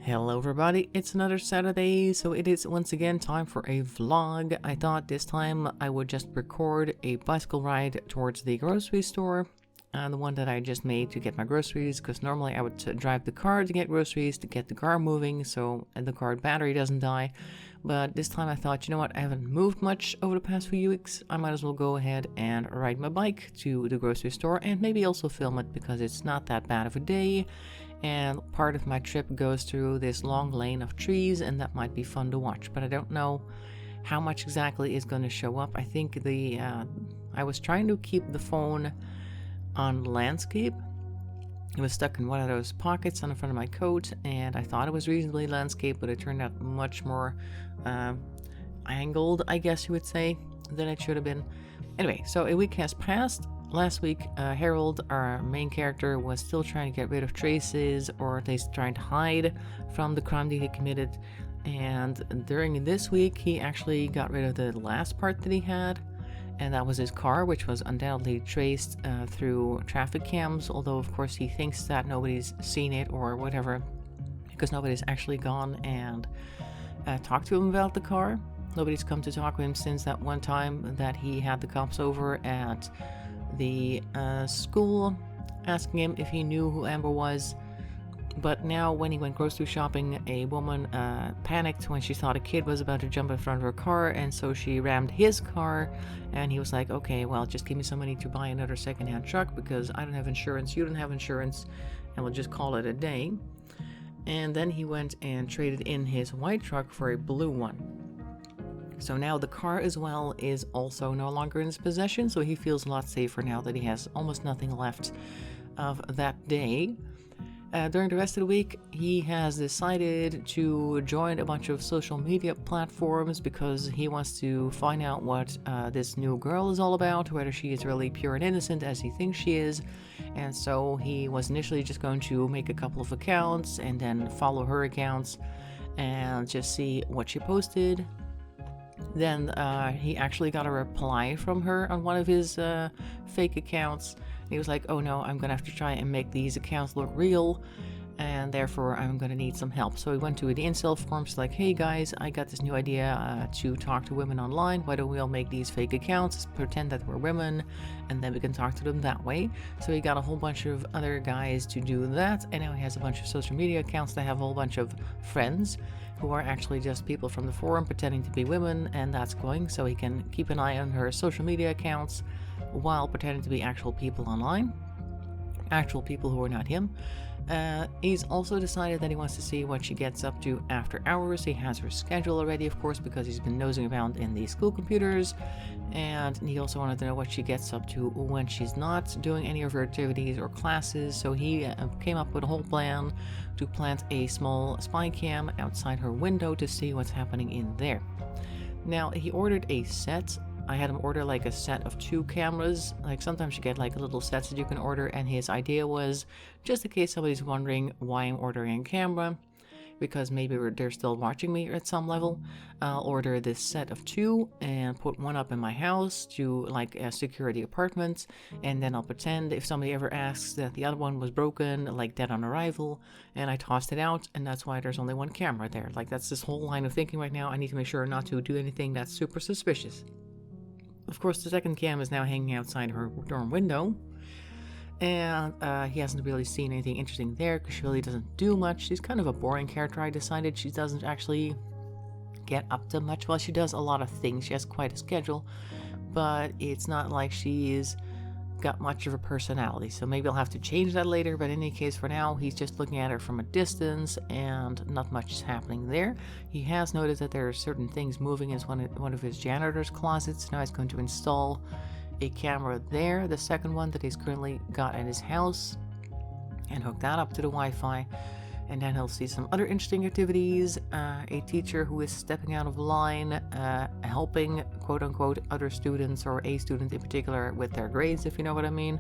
Hello everybody, it's another Saturday, so it is once again time for a vlog. I thought this time I would just record a bicycle ride towards the grocery store, the one that I just made to get my groceries, because normally I would drive the car to get groceries, to get the car moving, so the car battery doesn't die. But this time I thought, you know what, I haven't moved much over the past few weeks, I might as well go ahead and ride my bike to the grocery store and maybe also film it because it's not that bad of a day. And part of my trip goes through this long lane of trees, and that might be fun to watch, but I don't know how much exactly is going to show up. I think I was trying to keep the phone on landscape. It was stuck in one of those pockets on the front of my coat, and I thought it was reasonably landscape, but it turned out much more angled, I guess you would say, than it should have been. Anyway, so a week has passed. Last week, Harold, our main character, was still trying to get rid of traces, or at least trying to hide from the crime that he committed. And during this week, he actually got rid of the last part that he had, and that was his car, which was undoubtedly traced through traffic cams, although of course he thinks that nobody's seen it or whatever, because nobody's actually gone and talked to him about the car. Nobody's come to talk to him since that one time that he had the cops over at the school asking him if he knew who Amber was. But now when he went grocery shopping, a woman panicked when she thought a kid was about to jump in front of her car, and so she rammed his car, and he was like, okay, well, just give me some money to buy another secondhand truck because I don't have insurance, you don't have insurance, and we'll just call it a day. And then he went and traded in his white truck for a blue one. So now the car as well is also no longer in his possession, so he feels a lot safer now that he has almost nothing left of that day. During the rest of the week, he has decided to join a bunch of social media platforms because he wants to find out what this new girl is all about, whether she is really pure and innocent as he thinks she is. And so he was initially just going to make a couple of accounts and then follow her accounts and just see what she posted. Then he actually got a reply from her on one of his fake accounts. He was like, oh no, I'm gonna have to try and make these accounts look real, and therefore I'm gonna need some help. So he went to the incel forums like, hey guys, I got this new idea to talk to women online. Why don't we all make these fake accounts, pretend that we're women, and then we can talk to them that way. So he got a whole bunch of other guys to do that, and now he has a bunch of social media accounts that have a whole bunch of friends who are actually just people from the forum pretending to be women, and that's going so he can keep an eye on her social media accounts while pretending to be actual people online, actual people who are not him. He's also decided that he wants to see what she gets up to after hours. He has her schedule already, of course, because he's been nosing around in the school computers, and he also wanted to know what she gets up to when she's not doing any of her activities or classes. So he came up with a whole plan to plant a small spy cam outside her window to see what's happening in there. Now, he ordered a set. I had him order like a set of 2 cameras. Like sometimes you get like little sets that you can order, and his idea was, just in case somebody's wondering why I'm ordering a camera, because maybe they're still watching me at some level, I'll order this set of 2 and put one up in my house to like secure the apartment, and then I'll pretend if somebody ever asks that the other one was broken, like dead on arrival, and I tossed it out, and that's why there's only 1 camera there. Like that's this whole line of thinking right now. I need to make sure not to do anything that's super suspicious. Of course, the second cam is now hanging outside her dorm window, and he hasn't really seen anything interesting there because she really doesn't do much. She's kind of a boring character. I decided she doesn't actually get up to much. Well, she does a lot of things. She has quite a schedule, but it's not like she's got much of a personality. So maybe I'll have to change that later, but in any case, for now, he's just looking at her from a distance and not much is happening there. He has noticed that there are certain things moving in one of his janitor's closets. Now he's going to install a camera there, the second one that he's currently got at his house, and hook that up to the Wi-Fi. And then he'll see some other interesting activities, a teacher who is stepping out of line, helping quote-unquote other students, or a student in particular, with their grades, if you know what I mean.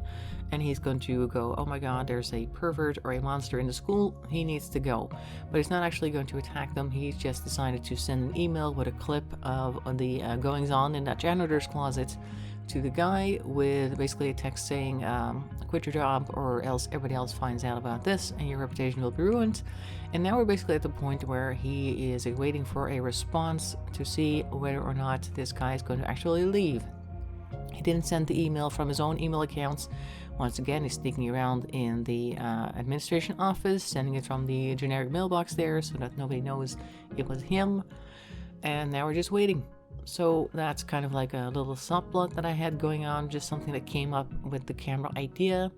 And he's going to go, oh my god, there's a pervert or a monster in the school, he needs to go. But he's not actually going to attack them. He's just decided to send an email with a clip of the goings-on in that janitor's closet to the guy with basically a text saying, quit your job or else everybody else finds out about this and your reputation will be ruined. And now we're basically at the point where he is waiting for a response to see whether or not this guy is going to actually leave. He didn't send the email from his own email accounts. Once again, he's sneaking around in the administration office, sending it from the generic mailbox there so that nobody knows it was him. And now we're just waiting. So that's kind of like a little subplot that I had going on, just something that came up with the camera idea.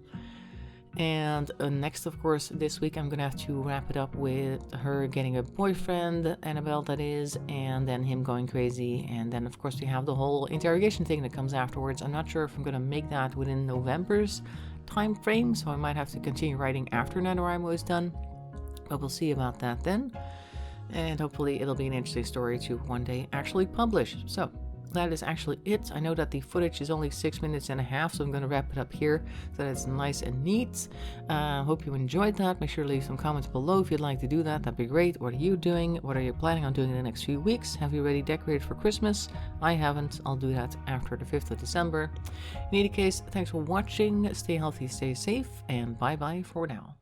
And next, of course, this week I'm gonna have to wrap it up with her getting a boyfriend, Annabelle that is, and then him going crazy. And then of course we have the whole interrogation thing that comes afterwards. I'm not sure if I'm gonna make that within November's time frame, so I might have to continue writing after NaNoWriMo is done, but we'll see about that then. And hopefully it'll be an interesting story to one day actually publish. So that is actually it. I know that the footage is only 6.5 minutes, so I'm going to wrap it up here so that it's nice and neat. Hope you enjoyed that. Make sure to leave some comments below if you'd like to do that. That'd be great. What are you doing? What are you planning on doing in the next few weeks? Have you already decorated for Christmas? I haven't. I'll do that after the 5th of December. In any case, thanks for watching. Stay healthy, stay safe, and bye-bye for now.